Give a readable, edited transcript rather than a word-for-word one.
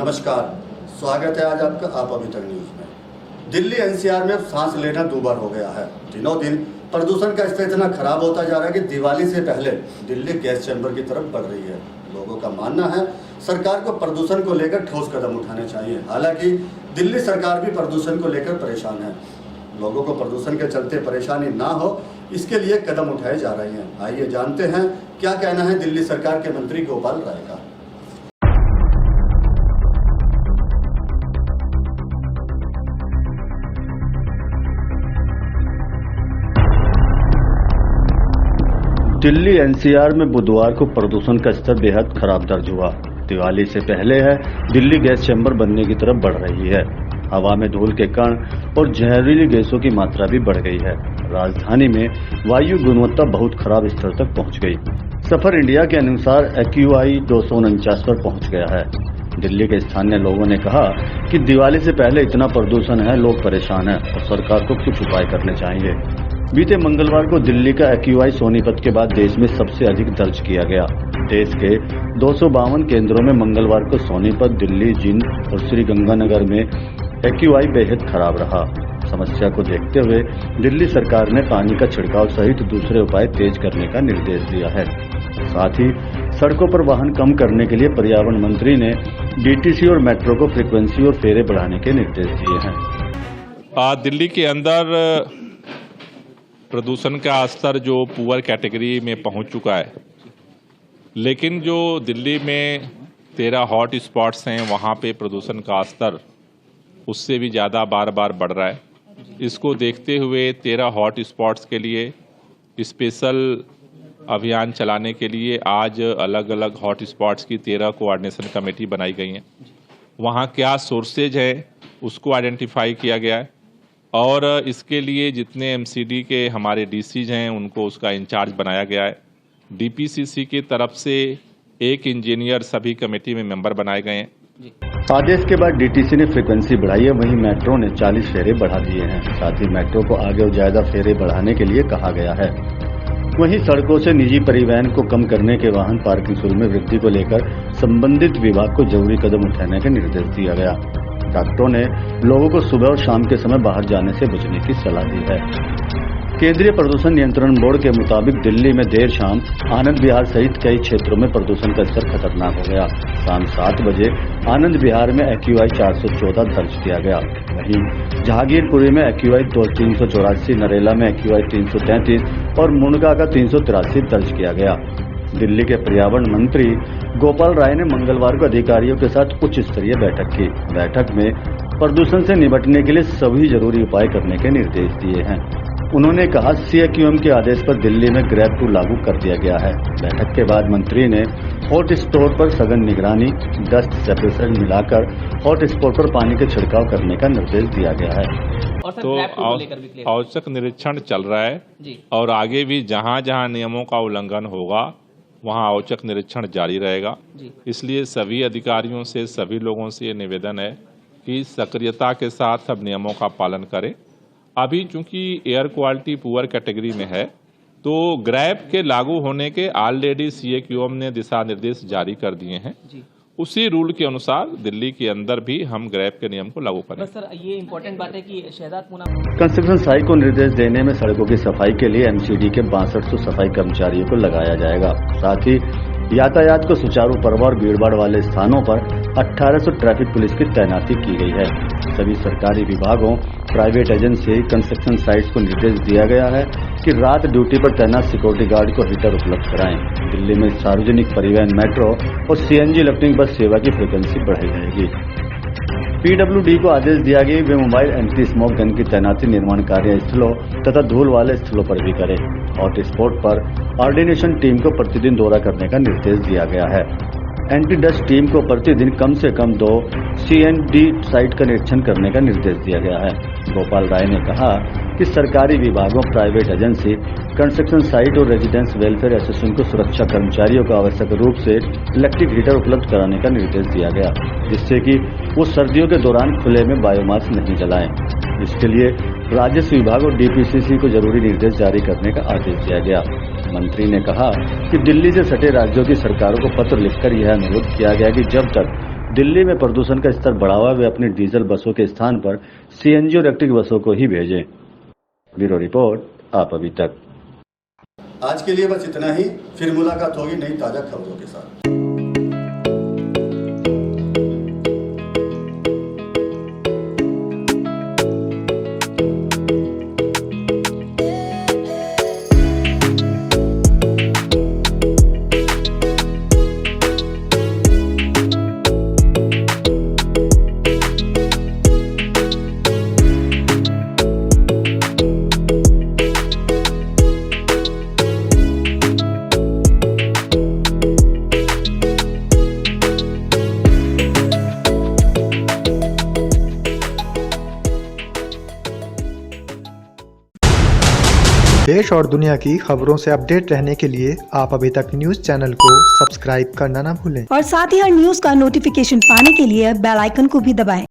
नमस्कार, स्वागत है आज आपका आप अभी तक न्यूज में। दिल्ली एनसीआर में अब सांस लेना दूभर हो गया है। दिनों दिन प्रदूषण का स्तर इतना खराब होता जा रहा है कि दिवाली से पहले दिल्ली गैस चैम्बर की तरफ बढ़ रही है। लोगों का मानना है सरकार को प्रदूषण को लेकर ठोस कदम उठाने चाहिए। हालांकि दिल्ली सरकार भी प्रदूषण को लेकर परेशान है। लोगों को प्रदूषण के चलते परेशानी ना हो, इसके लिए कदम उठाए जा रहे हैं। आइए जानते हैं क्या कहना है दिल्ली सरकार के मंत्री गोपाल राय का। दिल्ली एनसीआर में बुधवार को प्रदूषण का स्तर बेहद खराब दर्ज हुआ। दिवाली से पहले है दिल्ली गैस चैम्बर बनने की तरफ बढ़ रही है। हवा में धूल के कण और जहरीली गैसों की मात्रा भी बढ़ गई है। राजधानी में वायु गुणवत्ता बहुत खराब स्तर तक पहुंच गई। सफर इंडिया के अनुसार AQI 249 पर पहुंच गया है। दिल्ली के स्थानीय लोगों ने कहा कि दिवाली से पहले इतना प्रदूषण है, लोग परेशान हैं और सरकार को कुछ उपाय करने चाहिए। बीते मंगलवार को दिल्ली का AQI सोनीपत के बाद देश में सबसे अधिक दर्ज किया गया। देश के 252 केंद्रों में मंगलवार को सोनीपत, दिल्ली, जींद और श्रीगंगानगर में AQI बेहद खराब रहा। समस्या को देखते हुए दिल्ली सरकार ने पानी का छिड़काव सहित दूसरे उपाय तेज करने का निर्देश दिया है। साथ ही सड़कों पर वाहन कम करने के लिए पर्यावरण मंत्री ने DTC और मेट्रो को फ्रीक्वेंसी और फेरे बढ़ाने के निर्देश दिए हैं। दिल्ली के अंदर प्रदूषण का स्तर जो पुअर कैटेगरी में पहुंच चुका है, लेकिन जो दिल्ली में 13 हॉट स्पॉट्स हैं वहां पे प्रदूषण का स्तर उससे भी ज़्यादा बार बार बढ़ रहा है। इसको देखते हुए 13 हॉट स्पॉट्स के लिए स्पेशल अभियान चलाने के लिए आज अलग अलग हॉट स्पॉट्स की 13 कोऑर्डिनेशन कमेटी बनाई गई हैं। वहाँ क्या सोर्सेज है उसको आइडेंटिफाई किया गया है और इसके लिए जितने MCD के हमारे DCs हैं उनको उसका इंचार्ज बनाया गया है। DPCC की तरफ से एक इंजीनियर सभी कमेटी में मेंबर बनाए गए हैं। आदेश के बाद DTC ने फ्रीक्वेंसी बढ़ाई है, वहीं मेट्रो ने 40 फेरे बढ़ा दिए हैं। साथ ही मेट्रो को आगे और ज्यादा फेरे बढ़ाने के लिए कहा गया है। वहीं सड़कों से निजी परिवहन को कम करने के वाहन पार्किंग शुल्क में वृद्धि को लेकर संबंधित विभाग को जरूरी कदम उठाने का निर्देश दिया गया। डॉक्टरों ने लोगों को सुबह और शाम के समय बाहर जाने से बचने की सलाह दी है। केंद्रीय प्रदूषण नियंत्रण बोर्ड के मुताबिक दिल्ली में देर शाम आनंद विहार सहित कई क्षेत्रों में प्रदूषण का स्तर खतरनाक हो गया। शाम 7 बजे आनंद विहार में AQI 414 दर्ज किया गया। वहीं जहांगीरपुरी में AQI 384, नरेला में AQI 333 और मुनगा का 383 दर्ज किया गया। दिल्ली के पर्यावरण मंत्री गोपाल राय ने मंगलवार को अधिकारियों के साथ उच्च स्तरीय बैठक की। बैठक में प्रदूषण से निपटने के लिए सभी जरूरी उपाय करने के निर्देश दिए हैं। उन्होंने कहा CAQM के आदेश पर दिल्ली में ग्रैब 2 लागू कर दिया गया है। बैठक के बाद मंत्री ने हॉट स्पॉट पर सघन निगरानी, डस्ट सेपरेशन मिलाकर हॉट स्पॉट पर पानी के छिड़काव करने का निर्देश दिया गया है। तो औचक निरीक्षण चल रहा है और आगे भी जहां जहां नियमों का उल्लंघन होगा वहां औचक निरीक्षण जारी रहेगा। इसलिए सभी अधिकारियों से, सभी लोगों से ये निवेदन है कि सक्रियता के साथ अब नियमों का पालन करें। अभी चूंकि एयर क्वालिटी पुअर कैटेगरी में है तो ग्रैब के लागू होने के ऑलरेडी CAQM ने दिशा निर्देश जारी कर दिए हैं। उसी रूल के अनुसार दिल्ली के अंदर भी हम ग्रैब के नियम को लागू करें। सर, ये इम्पोर्टेंट बात है कि शहजाद पुना कंस्ट्रक्शन साइट को निर्देश देने में सड़कों की सफाई के लिए MCD के 6200 सफाई कर्मचारियों को लगाया जाएगा। साथ ही यातायात को सुचारू करवा और भीड़भाड़ वाले स्थानों पर 1800 ट्रैफिक पुलिस की तैनाती की गई है। सभी सरकारी विभागों, प्राइवेट एजेंसी, कंस्ट्रक्शन साइट्स को निर्देश दिया गया है कि रात ड्यूटी पर तैनात सिक्योरिटी गार्ड को हीटर उपलब्ध कराएं। दिल्ली में सार्वजनिक परिवहन, मेट्रो और CNG इलेक्ट्रिक बस सेवा की फ्रीक्वेंसी बढ़ाई जाएगी। PWD को आदेश दिया गया वे मोबाइल एंटी स्मोक गन की तैनाती निर्माण कार्य स्थलों तथा धूल वाले स्थलों पर भी करें। हॉट स्पॉट पर ऑर्डिनेशन टीम को प्रतिदिन दौरा करने का निर्देश दिया गया है। एंटी डस्ट टीम को प्रतिदिन कम से कम 2 CND साइट का निरीक्षण करने का निर्देश दिया गया है। गोपाल राय ने कहा कि सरकारी विभागों, प्राइवेट एजेंसी, कंस्ट्रक्शन साइट और रेजिडेंस वेलफेयर एसोसिएशन को सुरक्षा कर्मचारियों को आवश्यक रूप से इलेक्ट्रिक हीटर उपलब्ध कराने का निर्देश दिया गया, जिससे कि वो सर्दियों के दौरान खुले में बायोमास नहीं जलाएं। इसके लिए राजस्व विभाग और DPCC को जरूरी निर्देश जारी करने का आदेश दिया गया। मंत्री ने कहा कि दिल्ली से सटे राज्यों की सरकारों को पत्र लिखकर यह अनुरोध किया गया कि जब तक दिल्ली में प्रदूषण का स्तर बढ़ावा वे अपनी डीजल बसों के स्थान पर सीएनजी और इलेक्ट्रिक बसों को ही भेजें। ब्यूरो रिपोर्ट, आप अभी तक। आज के लिए बस इतना ही, फिर मुलाकात होगी नई ताजा खबरों के साथ। देश और दुनिया की खबरों से अपडेट रहने के लिए आप अभी तक न्यूज चैनल को सब्सक्राइब करना ना भूलें और साथ ही हर न्यूज का नोटिफिकेशन पाने के लिए बेल आइकन को भी दबाएं।